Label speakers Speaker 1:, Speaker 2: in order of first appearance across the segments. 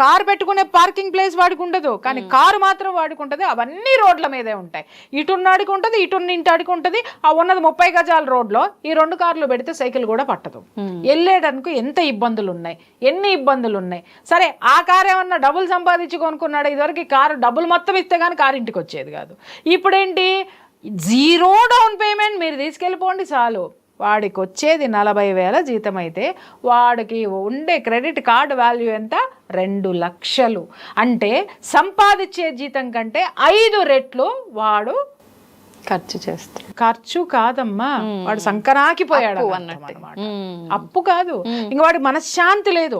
Speaker 1: Car పెట్టుకునే parking place వాడికి ఉండదు, కానీ కారు మాత్రం వాడికి ఉంటుంది. అవన్నీ రోడ్ల మీదే ఉంటాయి. ఇటున్నాడికి ఉంటుంది, ఇంటాడికి ఉంటుంది. ఆ ఉన్నది 30 గజాల రోడ్లో ఈ 2 కార్లు పెడితే సైకిల్ కూడా పట్టదు. వెళ్ళేటందుకు ఎంత ఇబ్బందులు ఉన్నాయి, ఎన్ని ఇబ్బందులు ఉన్నాయి. సరే ఆ కారు ఏమన్నా డబ్బులు సంపాదించి కొనుక్కున్నాడు. ఇదివరకు కారు డబ్బులు మొత్తం ఇస్తే కానీ కారు ఇంటికి వచ్చేది కాదు. ఇప్పుడేంటి, 0 డౌన్ పేమెంట్ మీరు తీసుకెళ్ళిపోండి చాలు. వాడికి వచ్చేది 40,000 జీతం అయితే వాడికి ఉండే క్రెడిట్ కార్డు వాల్యూ ఎంత, 2 లక్షలు. అంటే సంపాదించే జీతం కంటే 5 రెట్లు వాడు
Speaker 2: ఖర్చు చేస్తాడు.
Speaker 1: ఖర్చు కాదమ్మా, వాడు సంకరాకిపోయాడు అన్నమాట. అప్పు కాదు, ఇంక వాడి మనశ్శాంతి లేదు.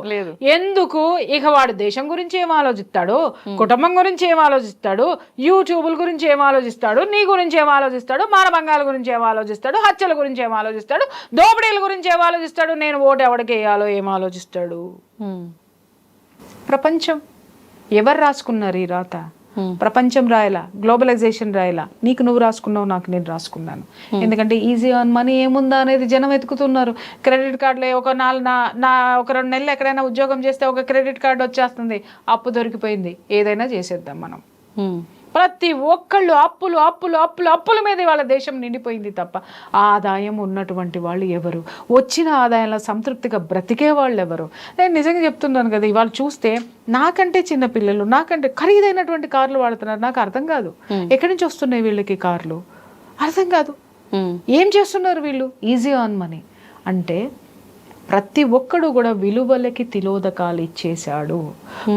Speaker 1: ఎందుకు, ఇక వాడు దేశం గురించి ఏం ఆలోచిస్తాడు, కుటుంబం గురించి ఏం ఆలోచిస్తాడు, యూట్యూబుల గురించి ఏం ఆలోచిస్తాడు, నీ గురించి ఏం ఆలోచిస్తాడు, మానభంగాల గురించి ఏం ఆలోచిస్తాడు, హత్యల గురించి ఏం ఆలోచిస్తాడు, దోపిడీల గురించి ఏం ఆలోచిస్తాడు, నేను ఓటు ఎవడికి వేయాలో ఏం ఆలోచిస్తాడు. ప్రపంచం ఎవరు రాసుకున్నారు ఈ రాత? ప్రపంచం రాయలా, గ్లోబలైజేషన్ రాయలా, నీకు నువ్వు రాసుకున్నావు, నాకు నేను రాసుకున్నాను. ఎందుకంటే ఈజీ ఆన్ మనీ ఏముందా అనేది జనం వెతుకుతున్నారు. క్రెడిట్ కార్డులో ఒక 2 నెలలు ఎక్కడైనా ఉద్యోగం చేస్తే ఒక క్రెడిట్ కార్డు వచ్చేస్తుంది, అప్పు దొరికిపోయింది, ఏదైనా చేసేద్దాం మనం. ప్రతి ఒక్కళ్ళు అప్పులు అప్పులు అప్పులు అప్పుల మీద వాళ్ళ దేశం నిండిపోయింది తప్ప ఆదాయం ఉన్నటువంటి వాళ్ళు ఎవరు, వచ్చిన ఆదాయంలో సంతృప్తిగా బ్రతికే వాళ్ళు ఎవరు? నేను నిజంగా చెప్తున్నాను కదా, ఇవాళ చూస్తే నాకంటే చిన్న పిల్లలు, నాకంటే ఖరీదైనటువంటి కార్లు వాడుతున్నారు. నాకు అర్థం కాదు, ఎక్కడి నుంచి వస్తున్నాయి వీళ్ళకి కార్లు, అర్థం కాదు. ఏం చేస్తున్నారు వీళ్ళు? Easy on money. అంటే ప్రతి ఒక్కడు కూడా విలువలకి తిలోదకాలు ఇచ్చేశాడు.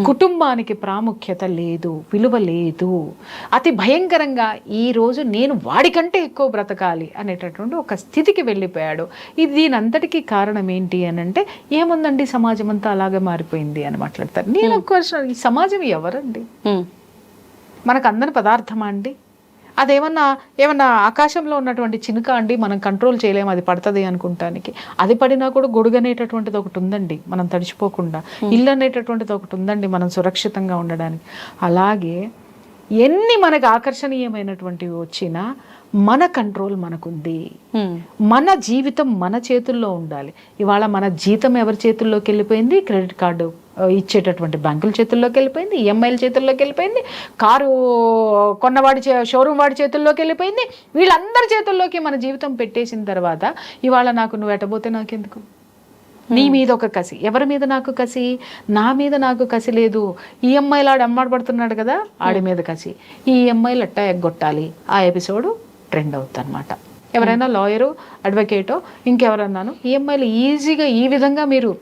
Speaker 1: కుటుంబానికి ప్రాముఖ్యత లేదు, విలువ లేదు. అతి భయంకరంగా ఈరోజు నేను వాడికంటే ఎక్కువ బ్రతకాలి అనేటటువంటి ఒక స్థితికి వెళ్ళిపోయాడు. ఇది దీనంతటికీ కారణం ఏంటి అని అంటే, ఏముందండి సమాజం అంతా అలాగే మారిపోయింది అని మాట్లాడతారు. నేను ఒక క్వశ్చన్, ఈ సమాజం ఎవరండి? మనకు అందని పదార్థమా అండి? ఏమన్నా ఆకాశంలో ఉన్నటువంటి చినుక అండి, మనం కంట్రోల్ చేయలేము, అది పడుతుంది అనుకుంటానికి. అది పడినా కూడా గొడుగు అనేటటువంటిది ఒకటి ఉందండి, మనం తడిచిపోకుండా. ఇల్లు అనేటటువంటిది ఒకటి ఉందండి, మనం సురక్షితంగా ఉండడానికి. అలాగే ఎన్ని మనకు ఆకర్షణీయమైనటువంటివి వచ్చినా మన కంట్రోల్ మనకుంది. మన జీవితం మన చేతుల్లో ఉండాలి. ఇవాళ మన జీతం ఎవరి చేతుల్లోకి వెళ్ళిపోయింది? క్రెడిట్ కార్డు ఇచ్చేటటువంటి బ్యాంకుల చేతుల్లోకి వెళ్ళిపోయింది, ఈఎంఐల చేతుల్లోకి వెళ్ళిపోయింది, కారు కొన్నవాడి షోరూమ్ వాడి చేతుల్లోకి వెళ్ళిపోయింది. వీళ్ళందరి చేతుల్లోకి మన జీవితం పెట్టేసిన తర్వాత ఇవాళ నాకు నువ్వు ఎటబోతే నాకెందుకు? నీ మీద ఒక కసి, ఎవరి మీద నాకు కసి? నా మీద నాకు కసి లేదు. ఈఎంఐలు ఆడు అమ్మాడబడుతున్నాడు కదా, ఆడి మీద కసి. ఈ ఈఎంఐలు ఎట్టా ఎగ్గొట్టాలి, ఆ ఎపిసోడు ట్రెండ్ అవుతుంది అనమాట. ఎవరైనా లాయరు, అడ్వకేటో, ఇంకెవరన్నాను ఈఎంఐలు ఈజీగా ఈ విధంగా మీరు